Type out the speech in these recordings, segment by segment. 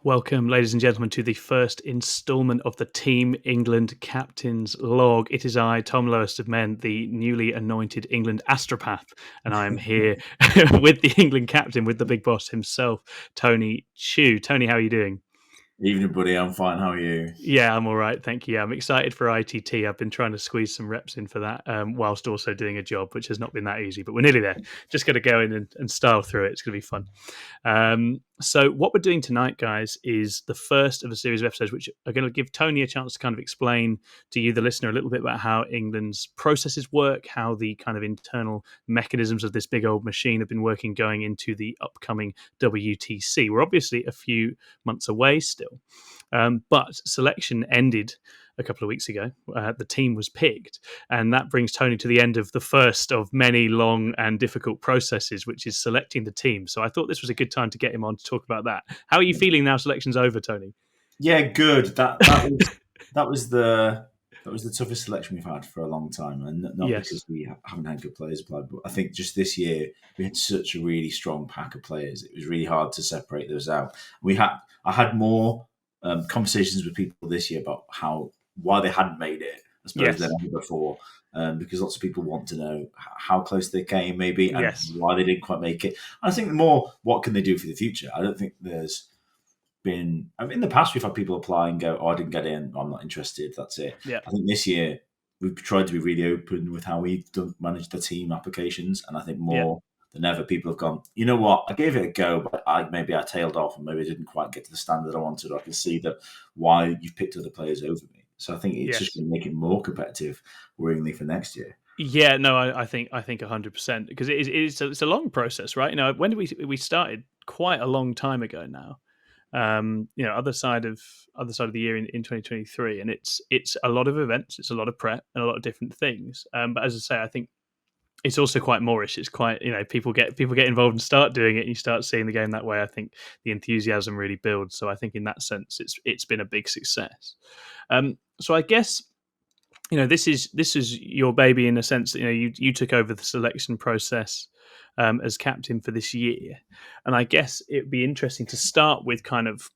Welcome, ladies and gentlemen, to the first instalment of the Team England Captain's Log. It is I, Tom LowestofMen, the newly anointed England astropath, and I am here with the England captain, with the big boss himself, Tony Chu. Tony, how are you doing? Evening, buddy. I'm fine. How are you? Yeah, I'm all right. Thank you. I'm excited for ITT. I've been trying to squeeze some reps in for that whilst also doing a job, which has not been that easy, but we're nearly there. Just going to go in and style through it. It's going to be fun. So what we're doing tonight, guys, is the first of a series of episodes which are going to give Tony a chance to kind of explain to you, the listener, a little bit about how England's processes work, how the kind of internal mechanisms of this big old machine have been working going into the upcoming WTC. We're obviously a few months away still. But selection ended a couple of weeks ago. The team was picked, and that brings Tony to the end of the first of many long and difficult processes, which is selecting the team. So I thought this was a good time to get him on to talk about that. How are you feeling now selection's over, Tony? Yeah, good. That was the toughest selection we've had for a long time, and not Yes. because we haven't had good players applied, but I think just this year we had such a really strong pack of players. It was really hard to separate those out. I had more conversations with people this year about why they hadn't made it, I suppose, than ever before. Because lots of people want to know how close they came, maybe, and why they didn't quite make it. And I think more, what can they do for the future? I don't think there's been. I mean, in the past, we've had people apply and go, "Oh, I didn't get in. I'm not interested. That's it." Yeah. I think this year we've tried to be really open with how we manage the team applications, and I think more than ever, people have gone, "You know what? I gave it a go, but maybe I tailed off, and maybe I didn't quite get to the standard I wanted. I can see that why you've picked other players over me." So I think it's just going to make it more competitive, worryingly, for next year. Yeah, no, I think 100%, because it's a long process, right? When did we started quite a long time ago now. Other side of the year in 2023, and it's a lot of events, it's a lot of prep and a lot of different things. But as I say, I think it's also quite Moorish. It's quite, people get involved and start doing it, and you start seeing the game that way. I think the enthusiasm really builds. So I think in that sense, it's been a big success. So I guess this is your baby in a sense that you took over the selection process as captain for this year, and I guess it'd be interesting to start with kind of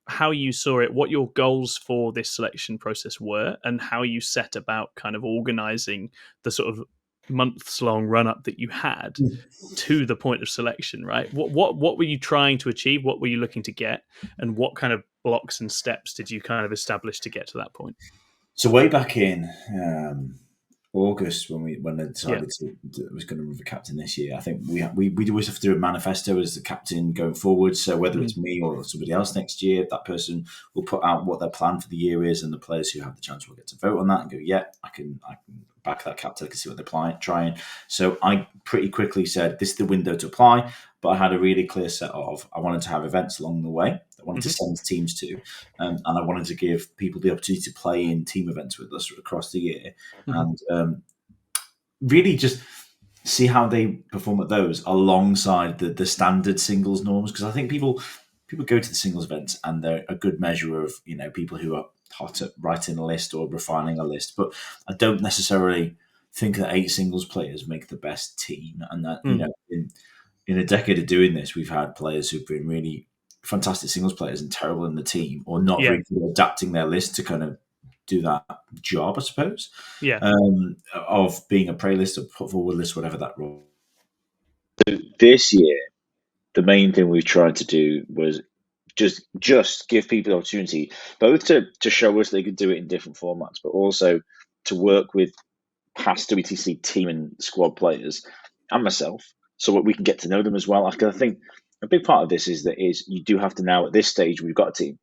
how you saw it, what your goals for this selection process were, and how you set about kind of organising the sort of months long run up that you had to the point of selection. Right? What were you trying to achieve? What were you looking to get? And what kind of blocks and steps did you kind of establish to get to that point? So way back in August, when I decided I was going to be the captain this year, I think we always have to do a manifesto as the captain going forward. So whether it's me or somebody else next year, that person will put out what their plan for the year is, and the players who have the chance will get to vote on that and go, yeah, I can back that captain. I can see what they're trying. So I pretty quickly said, this is the window to apply. But I had a really clear set of, I wanted to have events along the way. I wanted to send teams to, and I wanted to give people the opportunity to play in team events with us across the year, and really just see how they perform at those alongside the standard singles norms. Because I think people go to the singles events and they're a good measure of people who are hot at writing a list or refining a list, but I don't necessarily think that 8 singles players make the best team, and that in a decade of doing this, we've had players who've been really fantastic singles players and terrible in the team, or not really adapting their list to kind of do that job, I suppose. Of being a prey list or put forward list, whatever that role. So this year, the main thing we've tried to do was just give people the opportunity, both to show us they could do it in different formats, but also to work with past WTC team and squad players and myself, so that we can get to know them as well. I think a big part of this is you do have to now, at this stage, we've got a team,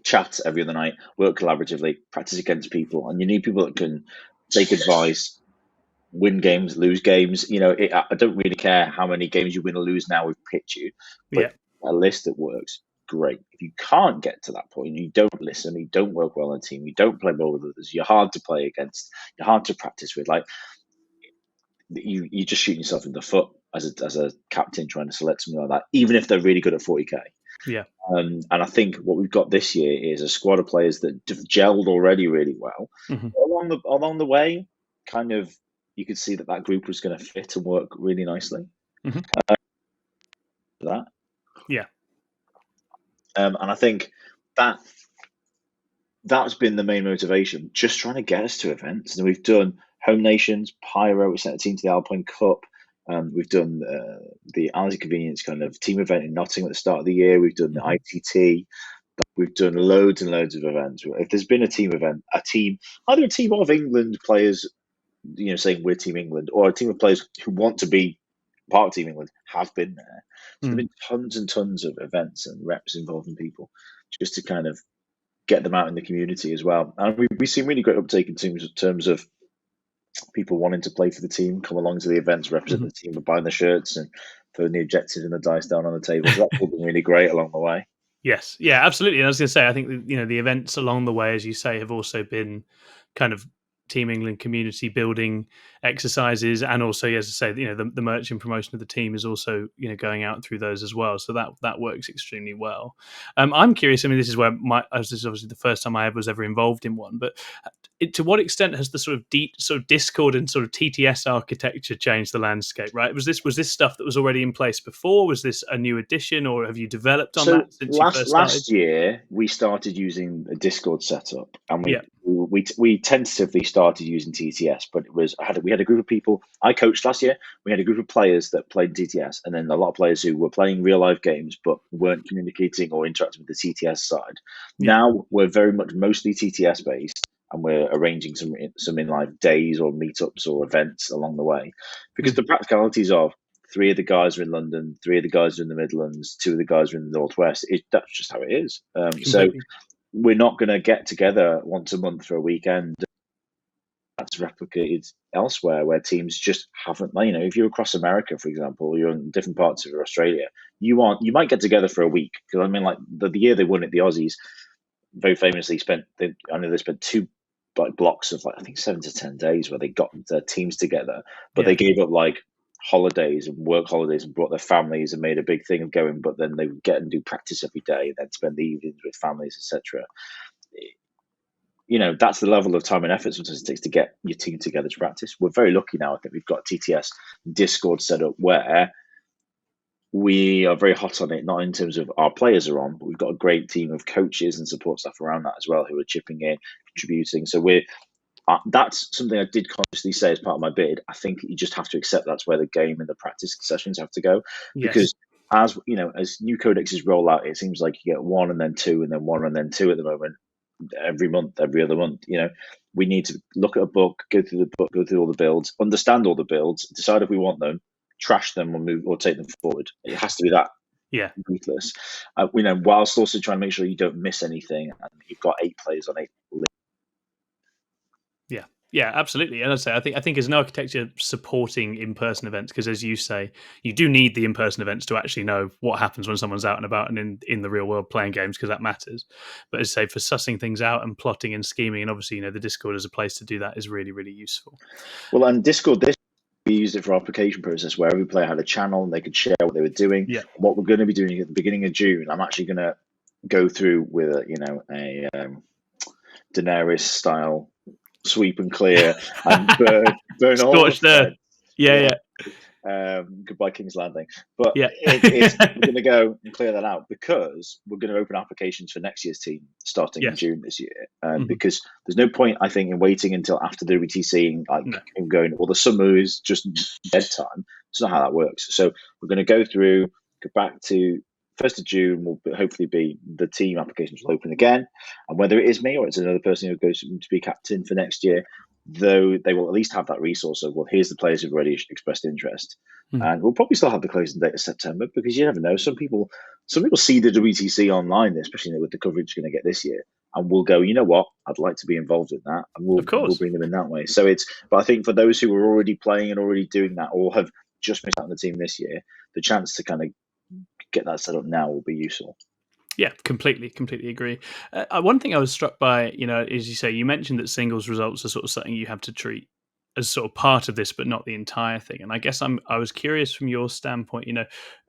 chat every other night, work collaboratively, practice against people, and you need people that can take advice, win games, lose games. I don't really care how many games you win or lose now we've picked you, but a list that works, great. If you can't get to that point, you don't listen, you don't work well on a team, you don't play well with others, you're hard to play against, you're hard to practice with, like, you just shooting yourself in the foot as a captain trying to select something like that, even if they're really good at 40k. And I think what we've got this year is a squad of players that have gelled already really well. Along the way, kind of, you could see that group was going to fit and work really nicely. And I think that that's been the main motivation, just trying to get us to events. And we've done home nations, Pyro. We sent a team to the Alpine Cup. We've done the Allied Convenience kind of team event in Nottingham at the start of the year. We've done the ITT. We've done loads and loads of events. If there's been a team event, either a team of England players, saying we're Team England, or a team of players who want to be part of Team England, have been there. So there've been tons and tons of events and reps involving people, just to kind of get them out in the community as well. And we've seen really great uptake in terms of people wanting to play for the team, come along to the events, represent the team, and buying the shirts and throwing the objectives and the dice down on the table. So that's all been really great along the way. Yes, yeah, absolutely. And I was going to say, I think the events along the way, as you say, have also been kind of Team England community building exercises, and also, as I say, the merch and promotion of the team is also going out through those as well. So that works extremely well. I'm curious. I mean, this is where this is obviously the first time I was ever involved in one, but to what extent has the sort of Discord and sort of TTS architecture changed the landscape? Right? Was this stuff that was already in place before? Was this a new addition, or have you developed on So that since you first started? last year we started using a Discord setup, and Yeah, we tentatively started using TTS, but we had a group of people. I coached last year. We had a group of players that played TTS, and then a lot of players who were playing real life games but weren't communicating or interacting with the TTS side. yeah, Now we're very much mostly TTS based, and we're arranging some in live days or meetups or events along the way, because the practicalities of three of the guys are in London, three of the guys are in the Midlands, two of the guys are in the Northwest. That's just how it is. So completely. we're not going to get together once a month for a weekend. That's replicated elsewhere where teams just haven't. If you're across America, for example, or you're in different parts of Australia, you might get together for a week. Because I mean, like the year they won it, the Aussies very famously I know they spent two blocks of I think 7 to 10 days where they got their teams together, but Yeah, they gave up holidays and work holidays and brought their families and made a big thing of going. But then they would get and do practice every day and then spend the evenings with families, etc. That's the level of time and effort sometimes it takes to get your team together to practice. We're very lucky now. I think we've got a TTS Discord set up where we are very hot on it, not in terms of our players are on, but we've got a great team of coaches and support staff around that as well who are chipping in, contributing. So that's something I did consciously say as part of my bid. I think you just have to accept that's where the game and the practice sessions have to go, yes, because as new codexes roll out, it seems like you get one and then two and then one and then two at the moment, every month, every other month. We need to look at a book, go through the book, go through all the builds, understand all the builds, decide if we want them, trash them or move or take them forward. It has to be that yeah, ruthless. Whilst also trying to make sure you don't miss anything, and you've got 8 players on 8. yeah, yeah, absolutely. And I think as an architecture supporting in-person events, because as you say, you do need the in-person events to actually know what happens when someone's out and about and in the real world playing games, because that matters. But as I say, for sussing things out and plotting and scheming, and obviously the Discord as a place to do that is really, really useful. Well, and Discord, we used it for our application process where every player had a channel and they could share what they were doing. Yeah, What we're going to be doing at the beginning of June, I'm actually going to go through with a Daenerys style sweep and clear and burn all the scorched earth. threads. Yeah, Yeah. yeah, Goodbye King's Landing. But yeah. we're going to go and clear that out because we're going to open applications for next year's team starting in Yes. June this year. Mhm. Because there's no point, I think, in waiting until after the WTC and going, well, the summer is just dead time. It's not how that works. So we're going to go through, go back to 1st of June will hopefully be the team applications will open again. And whether it is me or it's another person who goes to be captain for next year, though they will at least have that resource of, well, here's the players who've already expressed interest. Mhm. And we'll probably still have the closing date of September because you never know. Some people see the WTC online, especially with the coverage you're going to get this year, and we'll go, you know what, I'd like to be involved in that, and we'll Of course. bring them in that way. So but I think for those who are already playing and already doing that, or have just missed out on the team this year, the chance to kind of get that set up now will be useful. Yeah, completely agree. One thing I was struck by, as you say, you mentioned that singles results are sort of something you have to treat as sort of part of this, but not the entire thing. And I guess I was curious from your standpoint.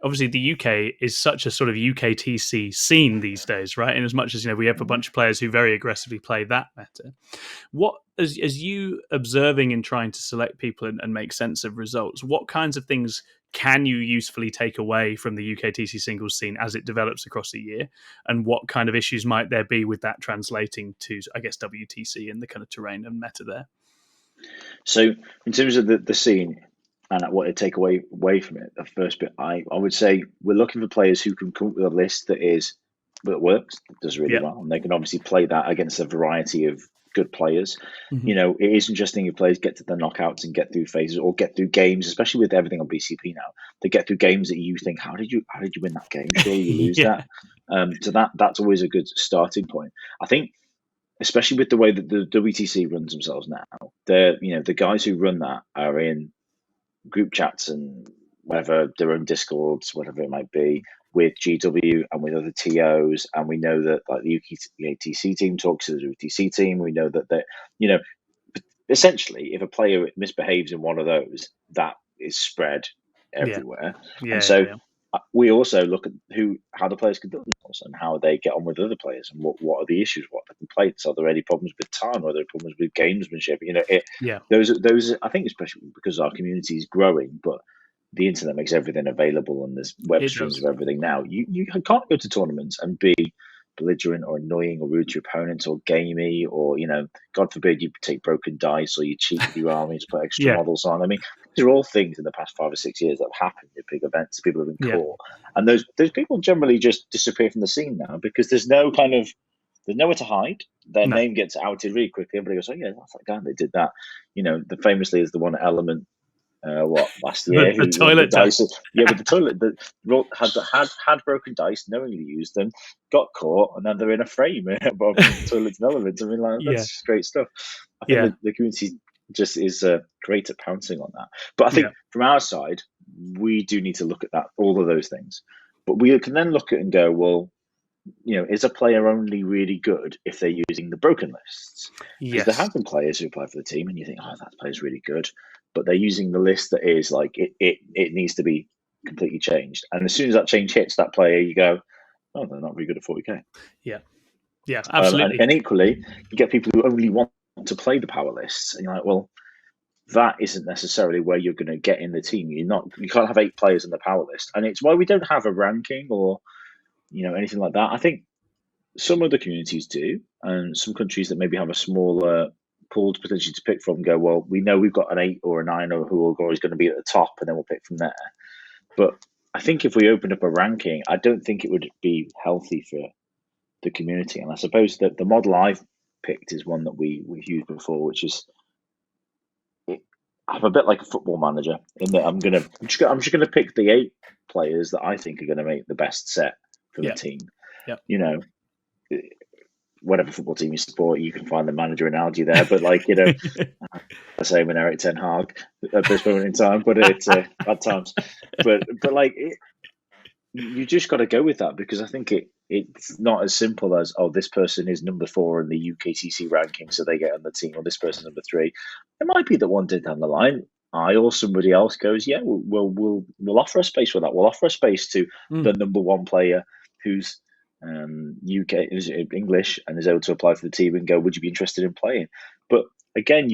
Obviously the UK is such a sort of UKTC scene these days, right? And as much as we have a bunch of players who very aggressively play that meta, what as you observing and trying to select people and make sense of results, what kinds of things can you usefully take away from the UKTC singles scene as it develops across the year, and what kind of issues might there be with that translating to, I guess, WTC and the kind of terrain and meta there? So in terms of the scene and what to take away from it, the first bit, I would say we're looking for players who can come up with a list that works, that does really well, and they can obviously play that against a variety of good players. Mm-hmm. It is interesting if players get to the knockouts and get through phases or get through games, especially with everything on BCP now. They get through games that you think, how did you win that game? Surely you lose that. So that's always a good starting point. I think, especially with the way that the WTC runs themselves now, the guys who run that are in group chats and whatever, their own discords, whatever it might be, with GW and with other TOs, and we know that like the UKTC team talks to the WTC team. We know that essentially, if a player misbehaves in one of those, that is spread everywhere. And so we also look at how the players conduct themselves and how they get on with other players and what are the issues, what are the complaints, are there any problems with time, are there problems with gamesmanship? Those I think, especially because our community is growing, but the internet makes everything available and there's web streams of everything now. You can't go to tournaments and be belligerent or annoying or rude to your opponents or gamey or, God forbid you take broken dice or you cheat with your armies, put extra models on. I mean, these are all things in the past 5 or 6 years that have happened at big events. People have been caught. And those people generally just disappear from the scene now because there's nowhere to hide. Their name gets outed really quickly. Everybody goes, oh yeah, that's that guy, they did that. The famously is the one Element last year the toilet dice. But the toilet that had broken dice, knowingly used them, got caught, and then they're in a frame above the toilets and elements. I mean, that's just great stuff. I think the community just is great at pouncing on that. But I think from our side, we do need to look at all of those things. But we can then look at and go, well, is a player only really good if they're using the broken lists? Because there have been players who apply for the team and you think, oh, that player's really good, but they're using the list that is like, it needs to be completely changed. And as soon as that change hits that player, you go, oh, they're not very good at 40k. Yeah, absolutely. And equally, you get people who only want to play the power lists. And you're like, well, that isn't necessarily where you're going to get in the team. You can't have 8 players in the power list. And it's why we don't have a ranking or anything like that. I think some other communities do, and some countries that maybe have a smaller pool to potentially to pick from go, well, we know we've got an 8 or a 9 or who are always going to be at the top, and then we'll pick from there. But I think if we opened up a ranking, I don't think it would be healthy for the community. And I suppose that the model I've picked is one that we've used before, which is I'm a bit like a football manager in that I'm just gonna pick the 8 players that I think are going to make the best set for the team. Whatever football team you support, you can find the manager analogy there. But I say I'm an Eric Ten Hag at this moment in time, but it's bad times. But you just got to go with that because I think it's not as simple as, oh, this person is number 4 in the UKTC ranking, so they get on the team, or this person's number 3. It might be that one day down the line, I or somebody else goes, yeah, we'll offer a space for that. We'll offer a space to the number 1 player who's UK is English and is able to apply for the team and go, would you be interested in playing? But again,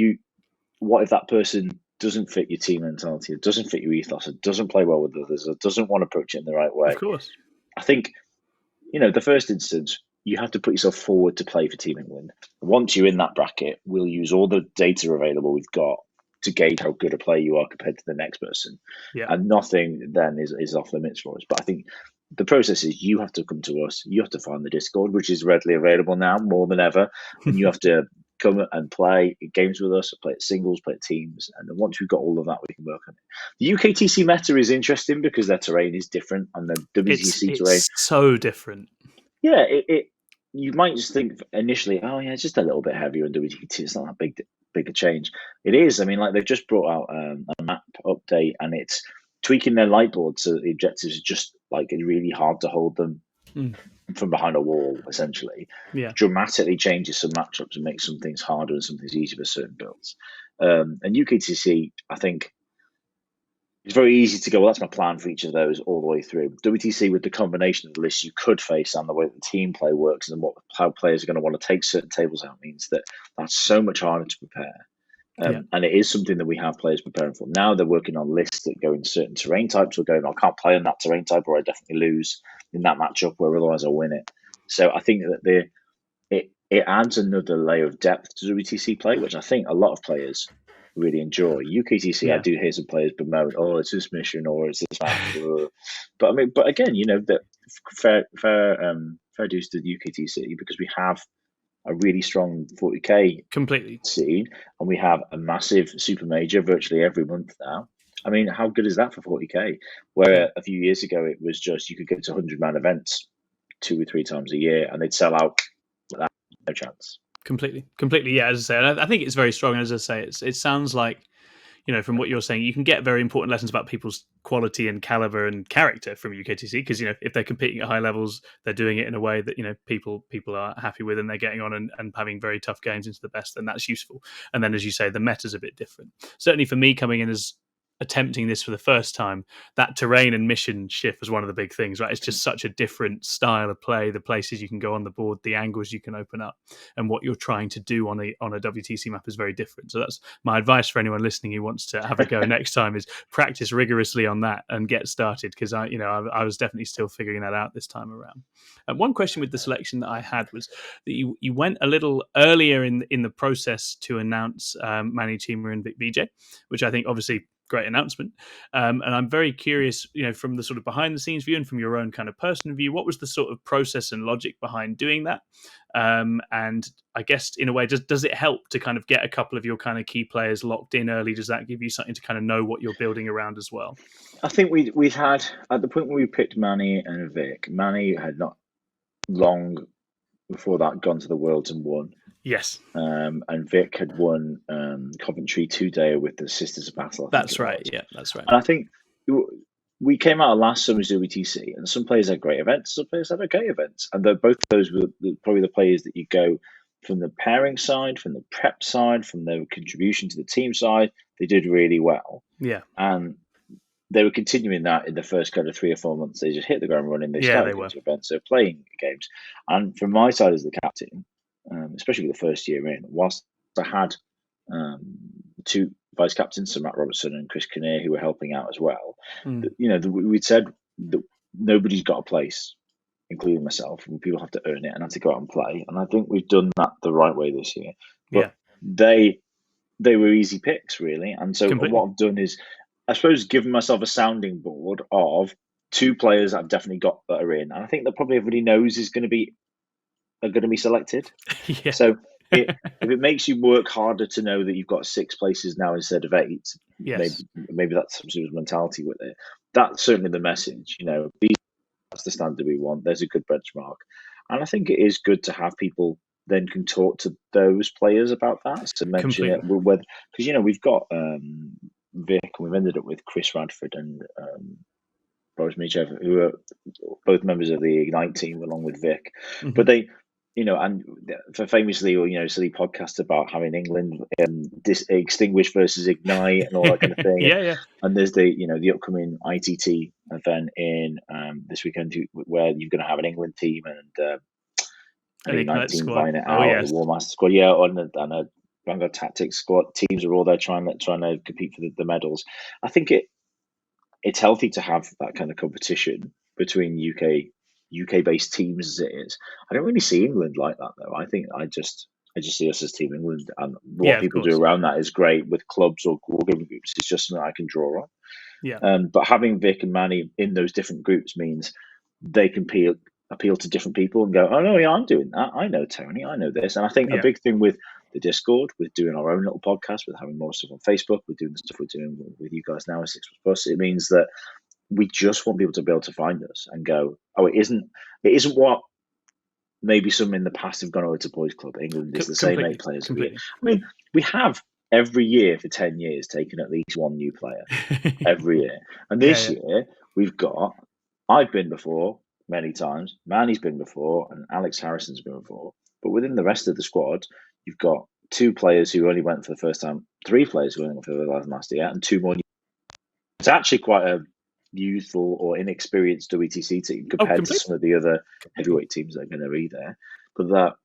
what if that person doesn't fit your team mentality, it doesn't fit your ethos, it doesn't play well with others, it doesn't want to approach it in the right way? Of course. I think, the first instance, you have to put yourself forward to play for Team England. Once you're in that bracket, we'll use all the data available we've got to gauge how good a player you are compared to the next person. And nothing then is off limits for us. But I think the process is you have to come to us, you have to find the Discord, which is readily available now more than ever, and you have to come and play games with us, play at singles, play at teams, and then once we've got all of that, we can work on it. The UKTC meta is interesting because their terrain is different, and the WTC terrain so different. Yeah, you might just think initially, oh yeah, it's just a little bit heavier in WTC. It's not that big a change. It is. I mean, like they've just brought out a map update, and it's tweaking their light board so the objectives are just like it's really hard to hold them from behind a wall, essentially. Dramatically changes some matchups and makes some things harder and some things easier for certain builds. And UKTC, I think, it's very easy to go, well, that's my plan for each of those all the way through. WTC, with the combination of the lists you could face and the way that the team play works and how players are going to want to take certain tables out, means that that's so much harder to prepare. And it is something that we have players preparing for. Now they're working on lists that go in certain terrain types, or going, I can't play on that terrain type, or I definitely lose in that matchup, where otherwise I'll win it. So I think that it adds another layer of depth to WTC play, which I think a lot of players really enjoy. UKTC, I do hear some players bemoan, "Oh, it's this mission, or it's this map." But I mean, but again, that fair dues to UKTC, because we have a really strong 40k completely scene, and we have a massive super major virtually every month now. I mean, how good is that for 40k? Where a few years ago it was just you could go to 100-man events 2 or 3 times a year, and they'd sell out. No chance. Completely. Yeah. As I say, I think it's very strong. And as I say, it sounds like, from what you're saying, you can get very important lessons about people's quality and caliber and character from UKTC, because if they're competing at high levels, they're doing it in a way that people are happy with, and they're getting on and having very tough games into the best. Then that's useful. And then, as you say, the meta's a bit different. Certainly for me, coming in as attempting this for the first time, that terrain and mission shift was one of the big things, right? It's just such a different style of play, the places you can go on the board, the angles you can open up, and what you're trying to do on a WTC map is very different. So that's my advice for anyone listening who wants to have a go next time, is practice rigorously on that and get started, because I was definitely still figuring that out this time around. One question with the selection that I had was that you went a little earlier in the process to announce Manny Chima and Vic VJ, which I think obviously great announcement. And I'm very curious, from the sort of behind the scenes view and from your own kind of personal view, what was the sort of process and logic behind doing that? And I guess in a way, does it help to kind of get a couple of your kind of key players locked in early? Does that give you something to kind of know what you're building around as well? I think we've had, at the point where we picked Manny and Vic, Manny had not long before that gone to the Worlds and won. Yes. And Vic had won Coventry 2-day with the Sisters of Battle. That's right. Yeah, that's right. And I think we came out of last summer's WTC, and some players had great events, some players had okay events, and both of those were probably the players that you go from the pairing side, from the prep side, from their contribution to the team side. They did really well. Yeah. And they were continuing that in the first kind of 3 or 4 months. They just hit the ground running. They started going to events, so playing games. And from my side as the captain, especially the first year in, whilst I had 2 vice captains, so Matt Robertson and Chris Kinnear, who were helping out as well, we'd said that nobody's got a place, including myself, and people have to earn it and have to go out and play. And I think we've done that the right way this year. But they were easy picks, really. And so what I've done is, I suppose, given myself a sounding board of 2 players I've definitely got that are in, and I think that probably everybody knows are going to be selected. Yeah. So if it makes you work harder to know that you've got 6 places now instead of 8, maybe that's some sort of mentality with it. That's certainly the message. That's the standard we want. There's a good benchmark, and I think it is good to have people then can talk to those players about that. So mention it because we've got Vic, and we've ended up with Chris Radford and Boris Michev, who are both members of the Ignite team along with Vic. Mm-hmm. But they, and for famously, silly podcasts about having England extinguish versus Ignite and all that kind of thing. Yeah. And there's the upcoming ITT event in this weekend where you're going to have an England team and an Ignite team vying it out, the War Master squad, and a Vanguard Tactics squad. Teams are all there trying to compete for the medals. I think it's healthy to have that kind of competition between UK based teams as it is. I don't really see England like that though. I think I just see us as Team England, and what people do around that is great with clubs or wargaming groups. It's just something I can draw on. Yeah. But having Vic and Manny in those different groups means they can appeal to different people and go, oh no, yeah, I'm doing that. I know Tony, I know this. And I think a big thing with the Discord, with doing our own little podcast, with having more stuff on Facebook, with doing the stuff we're doing with you guys now at 6++, it means that we just want people to be able to find us and go, oh, it isn't what maybe some in the past have gone over to Boys Club. England is the same 8 players. I mean, we have every year for 10 years taken at least 1 new player every year. And this year I've been before many times, Manny's been before, and Alex Harrison's been before. But within the rest of the squad, you've got 2 players who only went for the first time, 3 players who only went for the last year, and 2 more. It's actually quite a youthful or inexperienced WTC team compared to some of the other heavyweight teams that are going to be there. But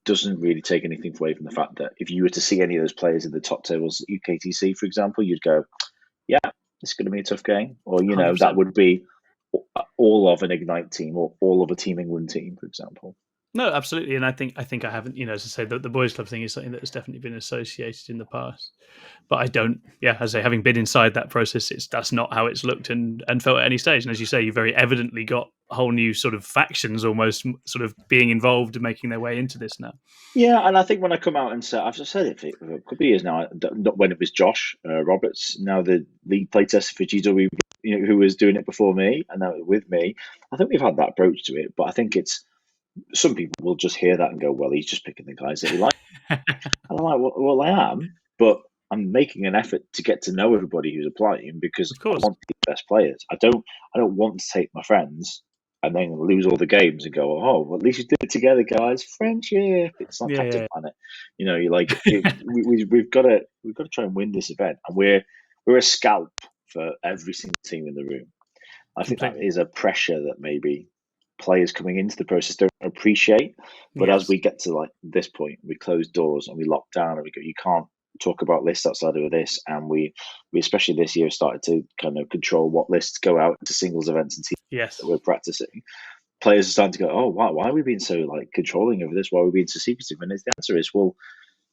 doesn't really take anything away from the fact that if you were to see any of those players in the top tables, UKTC, for example, you'd go, yeah, it's going to be a tough game. Or, 100%. that would be all of an Ignite team or all of a Team England team, for example. No, absolutely, and I think I haven't, as I say, the boys' club thing is something that has definitely been associated in the past, but I don't. Yeah, as I say, having been inside that process, that's not how it's looked and felt at any stage. And as you say, you very evidently got whole new sort of factions almost sort of being involved and making their way into this now. Yeah, and I think when I come out and say, I've said it for a couple of years now, not when it was Josh Roberts, now the lead playtester for GW, who was doing it before me and now with me. I think we've had that approach to it, but I think it's some people will just hear that and go, well, he's just picking the guys that he likes. And I'm like, well, I am, but I'm making an effort to get to know everybody who's applying because I want the best players. I don't want to take my friends and then lose all the games and go, oh, well, at least you did it together, guys. Friendship. It's not Captain Planet. You're like we've got to try and win this event, and we're a scalp for every single team in the room. I think that is a pressure that maybe players coming into the process don't appreciate. But as we get to like this point, we close doors and we lock down and we go, you can't talk about lists outside of this. And we especially this year started to kind of control what lists go out to singles events and teams that we're practicing. Players are starting to go, oh, why are we being so like controlling over this? Why are we being so secretive? And the answer is, well,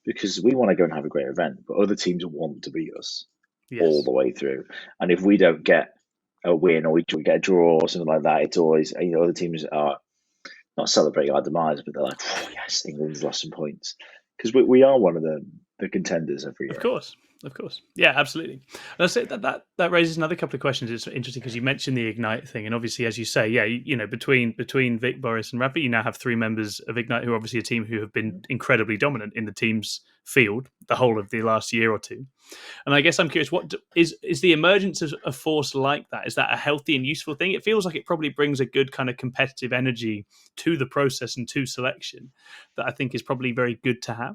because we want to go and have a great event, but other teams want to beat us all the way through. And if we don't get a win or we get a draw or something like that, it's always, other teams are not celebrating our demise, but they're like, oh, yes, England's lost some points. Because we are one of the contenders every year. Of course. Yeah, absolutely. And I'll say that raises another couple of questions. It's interesting because you mentioned the Ignite thing. And obviously, as you say, between Vic, Boris and Rafi, you now have 3 members of Ignite who are obviously a team who have been incredibly dominant in the team's field the whole of the last year or two. And I guess I'm curious, what is the emergence of a force like that? Is that a healthy and useful thing? It feels like it probably brings a good kind of competitive energy to the process and to selection that I think is probably very good to have.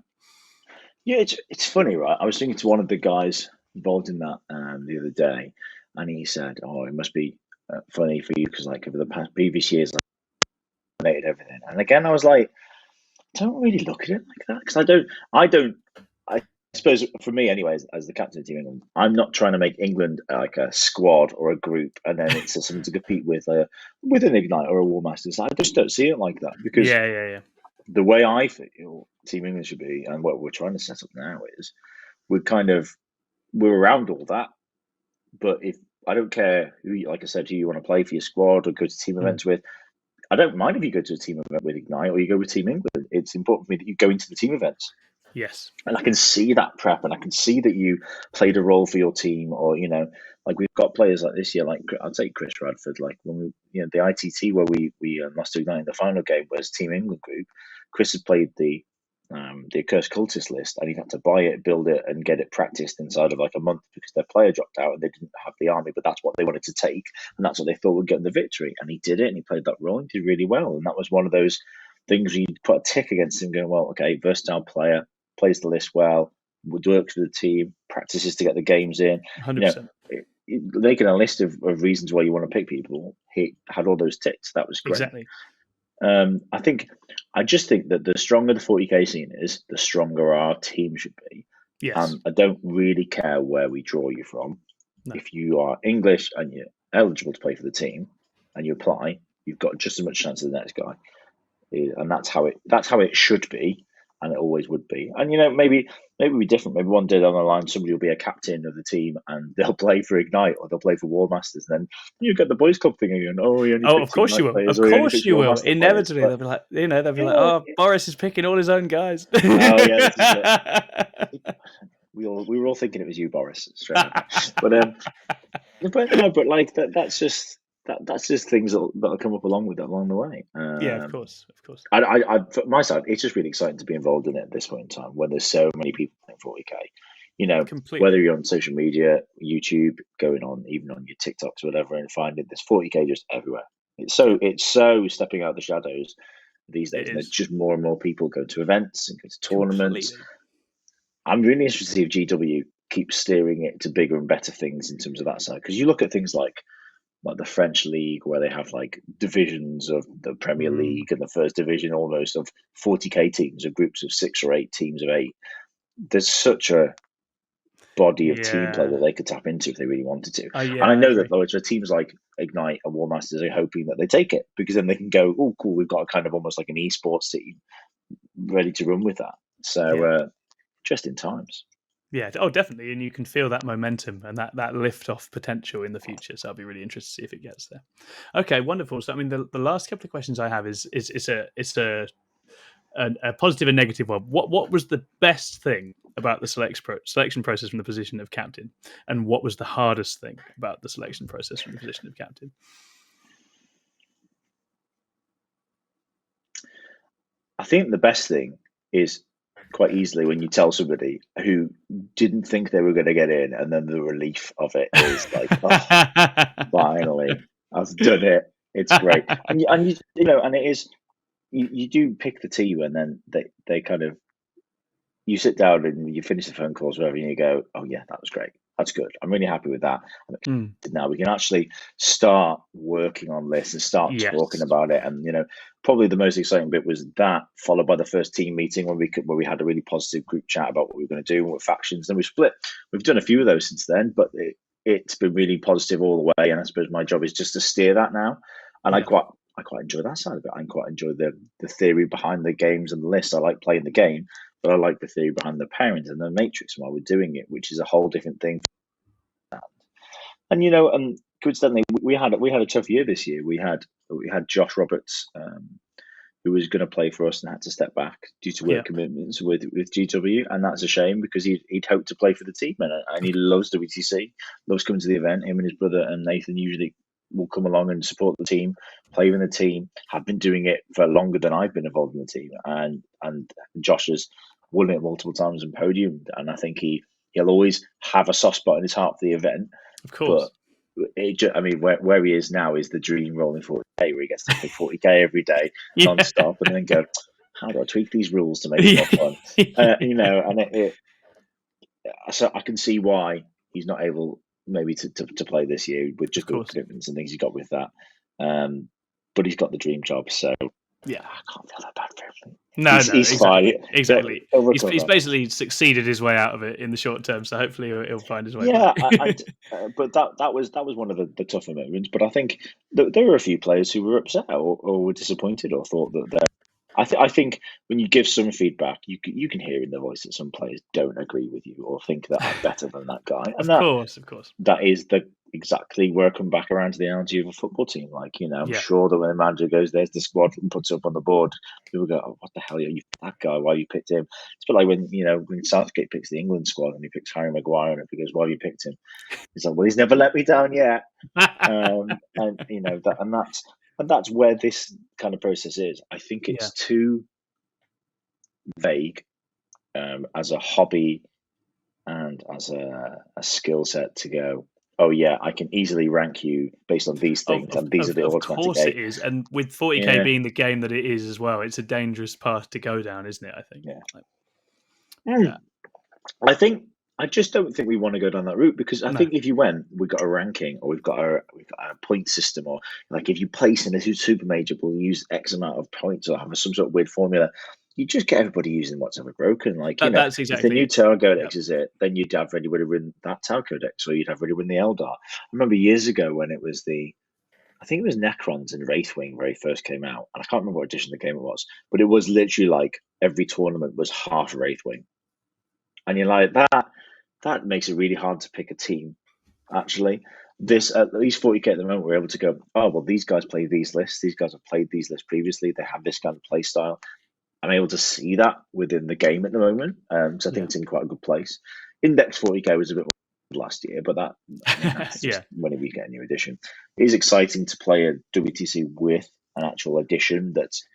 Yeah, it's funny, right? I was thinking to one of the guys involved in that the other day, and he said, "Oh, it must be funny for you because like over the previous years, I dominated everything." And again, I was like, I don't really look at it like that because I suppose for me, anyways, as the captain of Team England, I'm not trying to make England like a squad or a group, and then it's something to compete with an Ignite or a War Masters. I just don't see it like that because the way I feel Team England should be, and what we're trying to set up now is, we're around all that. But if I don't care who, like I said, who you want to play for your squad or go to team events with, I don't mind if you go to a team event with Ignite or you go with Team England. It's important for me that you go into the team events. Yes. And I can see that prep, and I can see that you played a role for your team, or like we've got players like this year, like I'd say Chris Radford, like when we, the ITT where we lost to Ignite in the final game was Team England group. Chris had played the Accursed Cultist list, and he had to buy it, build it, and get it practiced inside of like a month because their player dropped out and they didn't have the army, but that's what they wanted to take, and that's what they thought would get them the victory. And he did it, and he played that role and did really well. And that was one of those things you put a tick against him, going, well, okay, versatile player, plays the list well, works for the team, practices to get the games in. 100%. Making a list of reasons why you want to pick people, he had all those ticks. That was great. Exactly. I just think that the stronger the 40k scene is, the stronger our team should be. Yes. I don't really care where we draw you from. No. If you are English and you're eligible to play for the team and you apply, you've got just as much chance as the next guy. And that's how it should be. And it always would be. And maybe it'll be different. Maybe one day down the line, somebody will be a captain of the team and they'll play for Ignite or they'll play for War Masters. And then you get the boys' club thing again. Of course you will. Of course you will. Inevitably, they'll be like, they'll be like, oh, Boris is picking all his own guys. Oh yeah, this is it. We were all thinking it was you, Boris. But like that's just things that'll come up along the way. Yeah, of course. I from my side, it's just really exciting to be involved in it at this point in time when there's so many people playing 40k. Completely. Whether you're on social media, YouTube, going on even on your TikToks, or whatever, and finding there's 40k just everywhere. It's so stepping out of the shadows these days. And there's just more and more people go to events and go to tournaments. Completely. I'm really interested to see if GW keeps steering it to bigger and better things in terms of that side. Because you look at things like like the French league, where they have like divisions of the Premier League and the First Division, almost of 40k teams, of groups of 6 or 8 teams of 8. There's such a body of team play that they could tap into if they really wanted to. And I know that though, teams like Ignite and War Masters are hoping that they take it, because then they can go, oh, cool, we've got a kind of almost like an esports team ready to run with that. So interesting times. Yeah, oh, definitely, and you can feel that momentum and that lift off potential in the future. So I'll be really interested to see if it gets there. Okay, wonderful. So I mean, the last couple of questions I have is a positive and negative one. What was the best thing about the selection process from the position of captain, and what was the hardest thing about the selection process from the position of captain? I think the best thing is quite easily when you tell somebody who didn't think they were going to get in, and then the relief of it is like, oh, finally, I've done it. It's great, and you know, and it is. You do pick the team, and then they kind of, you sit down and you finish the phone calls, whatever, and you go, oh yeah, that was great. That's good. I'm really happy with that. Now we can actually start working on this and start talking about it. And, you know, probably the most exciting bit was that, followed by the first team meeting where we had a really positive group chat about what we were going to do and what factions. Then we split. We've done a few of those since then, but it's been really positive all the way. And I suppose my job is just to steer that now. And I quite enjoy that side of it. I quite enjoy the theory behind the games and the list. I like playing the game, but I like the theory behind the parent and the matrix while we're doing it, which is a whole different thing. And, you know, coincidentally, we had a tough year this year. We had Josh Roberts, who was going to play for us and had to step back due to work commitments with GW, and that's a shame, because he'd hoped to play for the team, and he loves WTC, loves coming to the event. Him and his brother and Nathan usually will come along and support the team, play in the team, have been doing it for longer than I've been involved in the team, and Josh has won it multiple times and podiumed, and I think he'll always have a soft spot in his heart for the event. Of course. But I mean, where he is now is the dream rolling 40k, where he gets to play 40k every day, non-stop, and then go, how do I tweak these rules to make it more fun? You know, and so I can see why he's not able maybe to play this year with just the commitments and things he got with that. But he's got the dream job, so yeah, I can't feel that bad for him. No, he's exactly, fine. Exactly. He's basically succeeded his way out of it in the short term, so hopefully he'll find his way. Yeah, but that was one of the tougher moments. But I think there were a few players who were upset or were disappointed or thought that I think when you give some feedback, you can hear in the voice that some players don't agree with you or think that I'm better than that guy. And of course, that is exactly where I come back around to the analogy of a football team. Like, you know, I'm sure that when the manager goes, there's the squad, and puts it up on the board, people go, oh, what the hell are you that guy? Why you picked him? It's a bit like when Southgate picks the England squad and he picks Harry Maguire, and he goes, why have you picked him? He's like, well, he's never let me down yet. And you know that's where this kind of process is. I think it's too vague as a hobby and as a skill set to go, oh yeah, I can easily rank you based on these things, and these are the automatic. Of course it is, and with 40k being the game that it is as well, it's a dangerous path to go down, isn't it? I think. I just don't think we want to go down that route, because I think if you went, we've got a ranking, or we've got a point system, or like if you place in a super major, we'll use X amount of points or have some sort of weird formula. You just get everybody using what's ever broken. Like, that's exactly if the new Tower Codex is it, then you'd have ready to win that Tower Codex, or you'd have ready to win the Eldar. I remember years ago when it was I think it was Necrons and Wraithwing very first came out, and I can't remember what edition of the game it was, but it was literally like every tournament was half Wraithwing, and you're like, that makes it really hard to pick a team. Actually, at least 40k at the moment, we're able to go, oh well, these guys play these lists, these guys have played these lists previously, they have this kind of play style. I'm able to see that within the game at the moment, so I think it's in quite a good place. Index 40k was a bit last year, but that's just whenever you get a new edition. It is exciting to play a WTC with an actual edition that's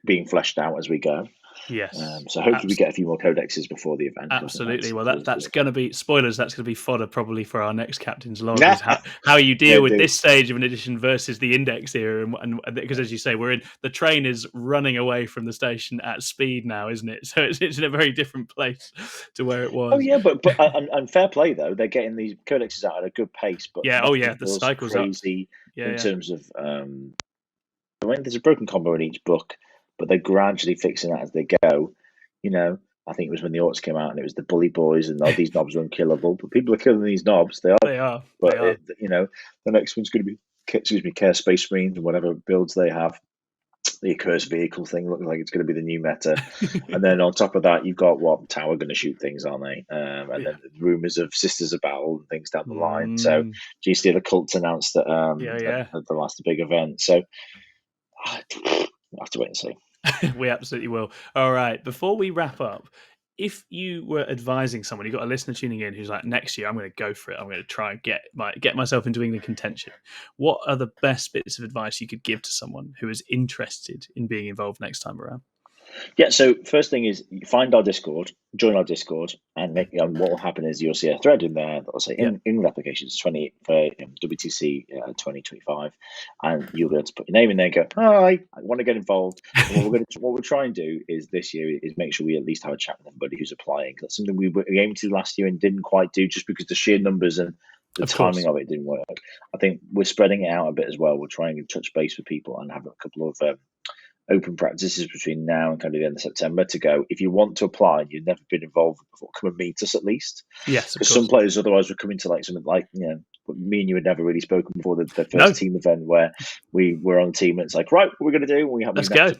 being fleshed out as we go. Yes. So hopefully we get a few more codexes before the event. Absolutely. Well, that's going to be spoilers. That's going to be fodder probably for our next captain's log. Is Yeah. how you deal with Indeed. this stage of an edition versus the index era, and because as you say, the train is running away from the station at speed now, isn't it? So it's in a very different place to where it was. Oh yeah, but and fair play though, they're getting these codexes out at a good pace. But yeah, nothing the feels cycle's crazy up. in terms of. I mean, there's a broken combo in each book, but they're gradually fixing that as they go. You know, I think it was when the orcs came out and it was the bully boys and these knobs are unkillable. But people are killing these knobs. They are. They are. But the next one's going to be Chaos Space Marines and whatever builds they have. The accursed vehicle thing looks like it's going to be the new meta. And then on top of that, you've got Tower going to shoot things, aren't they? And then rumours of Sisters of Battle and things down the line. So do you see the cults announced at the last big event? So I have to wait and see. We absolutely will. All right. Before we wrap up, if you were advising someone, you've got a listener tuning in who's like, next year I'm going to go for it. I'm going to try and get myself into England contention. What are the best bits of advice you could give to someone who is interested in being involved next time around? Yeah, so first thing is find our Discord, join our Discord, and what will happen is you'll see a thread in there that will say England applications 20 for WTC 2025, and you'll be able to put your name in there and go, hi, I want to get involved. And what we'll try and do is this year is make sure we at least have a chat with everybody who's applying. That's something we aimed to last year and didn't quite do just because the sheer numbers and the timing of it didn't work. I think we're spreading it out a bit as well. We're trying to touch base with people and have a couple of open practices between now and kind of the end of September to go. If you want to apply and you've never been involved before, come and meet us at least. Yes, because some players otherwise would come into like something like me and you had never really spoken before the first team event where we were on the team and it's like, right, what we're going to do? Let's go.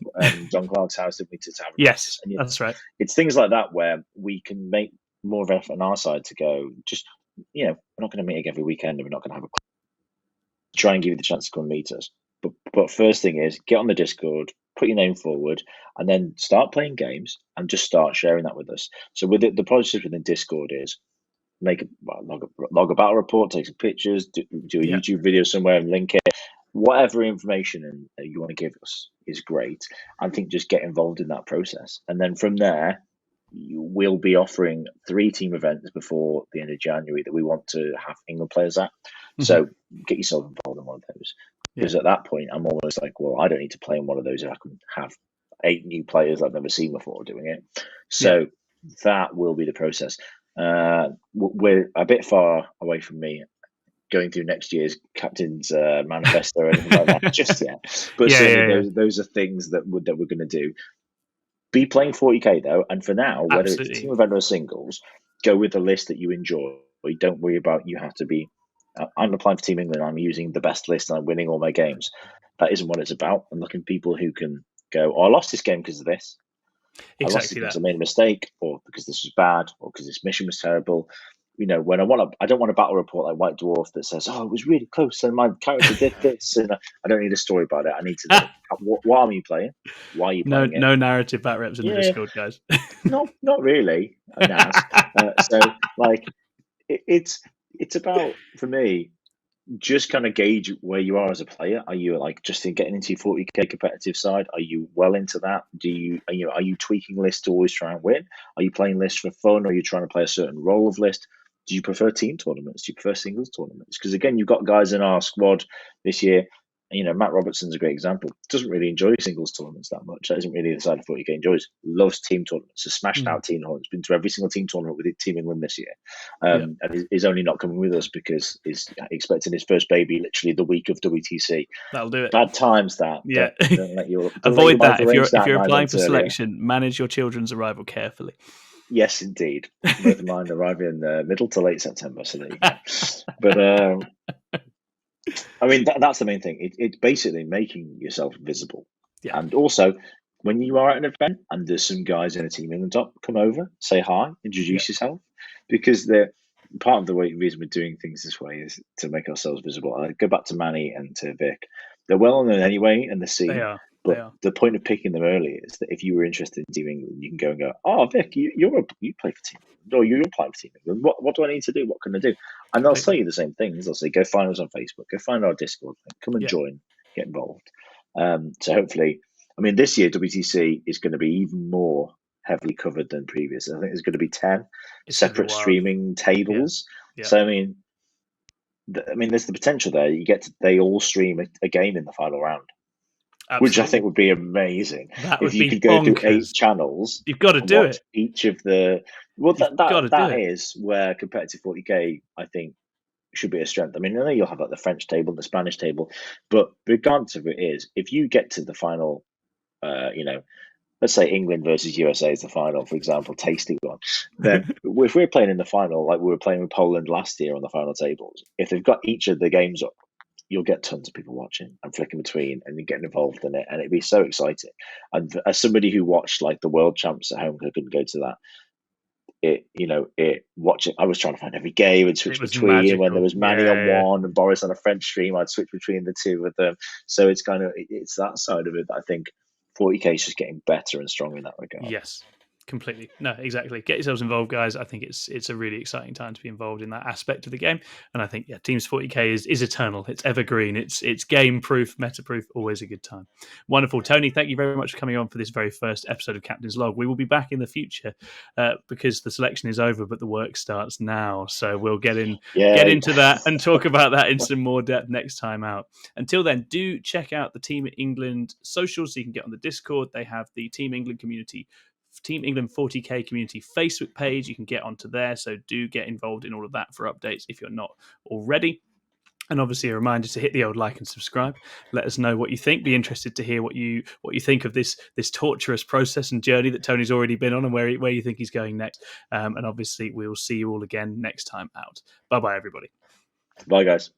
John Clark's house, didn't we, to have yes, that's right. It's things like that where we can make more of an effort on our side to go. Just we're not going to meet every weekend, and we're not going to have a try and give you the chance to come and meet us. But first thing is get on the Discord, put your name forward, and then start playing games and just start sharing that with us. So with the process within Discord is log a battle report, take some pictures, do a YouTube video somewhere and link it. Whatever information you want to give us is great. I think just get involved in that process. And then from there, you will be offering 3 team events before the end of January that we want to have England players at. Mm-hmm. So get yourself involved in one of those. Because at that point, I'm almost like, well, I don't need to play in one of those if I can have 8 new players I've never seen before doing it. So that will be the process. We're a bit far away from me going through next year's captain's manifesto or anything like that just yet. But certainly those are things that we're going to do. Be playing 40k though, and for now, whether it's a team event or singles, go with the list that you enjoy. Don't worry about you have to be. I'm applying for Team England. I'm using the best list and I'm winning all my games. That isn't what it's about. I'm looking for people who can go, I lost this game because of this. Exactly, I lost it because I made a mistake, or because this was bad, or because this mission was terrible. When I don't want a battle report like White Dwarf that says, "Oh, it was really close and my character did this," and I don't need a story about it. I need to know what are you playing? Why are you playing it? No narrative bat reps in the Discord, guys. Not really. So it's about, for me, just kind of gauge where you are as a player. Are you just in getting into your 40k competitive side? Are you well into that? Are you tweaking lists to always try and win? Are you playing lists for fun? Or are you trying to play a certain role of list? Do you prefer team tournaments? Do you prefer singles tournaments? Because again, you've got guys in our squad this year. Matt Robertson's a great example. Doesn't really enjoy singles tournaments that much. That isn't really the side of 40k enjoys. Loves team tournaments. Has smashed out team tournaments. Been to every single team tournament with Team England this year. And is only not coming with us because he's expecting his first baby literally the week of WTC. That'll do it. Bad times that. Yeah. Don't let you avoid that. If you're applying for selection, manage your children's arrival carefully. Yes, indeed. Both of mine arrive in middle to late September, so there you go. But I mean, that's the main thing. It's basically making yourself visible. Yeah. And also, when you are at an event and there's some guys in a Team England top, come over, say hi, introduce yourself. Because part of the reason we're doing things this way is to make ourselves visible. I go back to Manny and to Vic. They're well known anyway in the scene. They are. But the point of picking them early is that if you were interested in Team England, you can go and go, oh, Vic, you play for Team England, or you're applying for Team England. What do I need to do? What can I do? And they'll tell you the same things. They'll say, go find us on Facebook, go find our Discord, come and join, get involved. So hopefully I mean, this year WTC is going to be even more heavily covered than previous. I think there's going to be 10 separate streaming tables. Yeah. So I mean, there's the potential there. They all stream a game in the final round. Absolutely. Which I think would be amazing. That if you could go through 8 channels, you've got to do it. Each of the that is where competitive 40k I think should be a strength. I mean, I know you'll have like the French table, the Spanish table, but regardless of it is, if you get to the final, let's say England versus USA is the final, for example, tasty one. Then if we're playing in the final, like we were playing with Poland last year on the final tables, if they've got each of the games up, you'll get tons of people watching and flicking between and getting involved in it, and it'd be so exciting. And as somebody who watched like the World Champs at home, because I couldn't go to that, watching, I was trying to find every game and switch between. Magical. When there was Manny on one and Boris on a French stream, I'd switch between the two of them. So it's it's that side of it that I think 40k is just getting better and stronger in that regard. Yes. Completely. No, exactly. Get yourselves involved, guys. I think it's a really exciting time to be involved in that aspect of the game. And I think, Teams 40k is eternal. It's evergreen. It's game proof, meta proof, always a good time. Wonderful. Tony, thank you very much for coming on for this very first episode of Captain's Log. We will be back in the future because the selection is over, but the work starts now. So we'll get into that and talk about that in some more depth next time out. Until then, do check out the Team England socials so you can get on the Discord. They have the Team England community, Team England 40k community Facebook page. You can get onto there, so do get involved in all of that for updates if you're not already. And obviously a reminder to hit the old like and subscribe. Let us know what you think. Be interested to hear what you think of this torturous process and journey that Tony's already been on, and where you think he's going next. And obviously we'll see you all again next time out. Bye-bye, everybody. Bye, guys.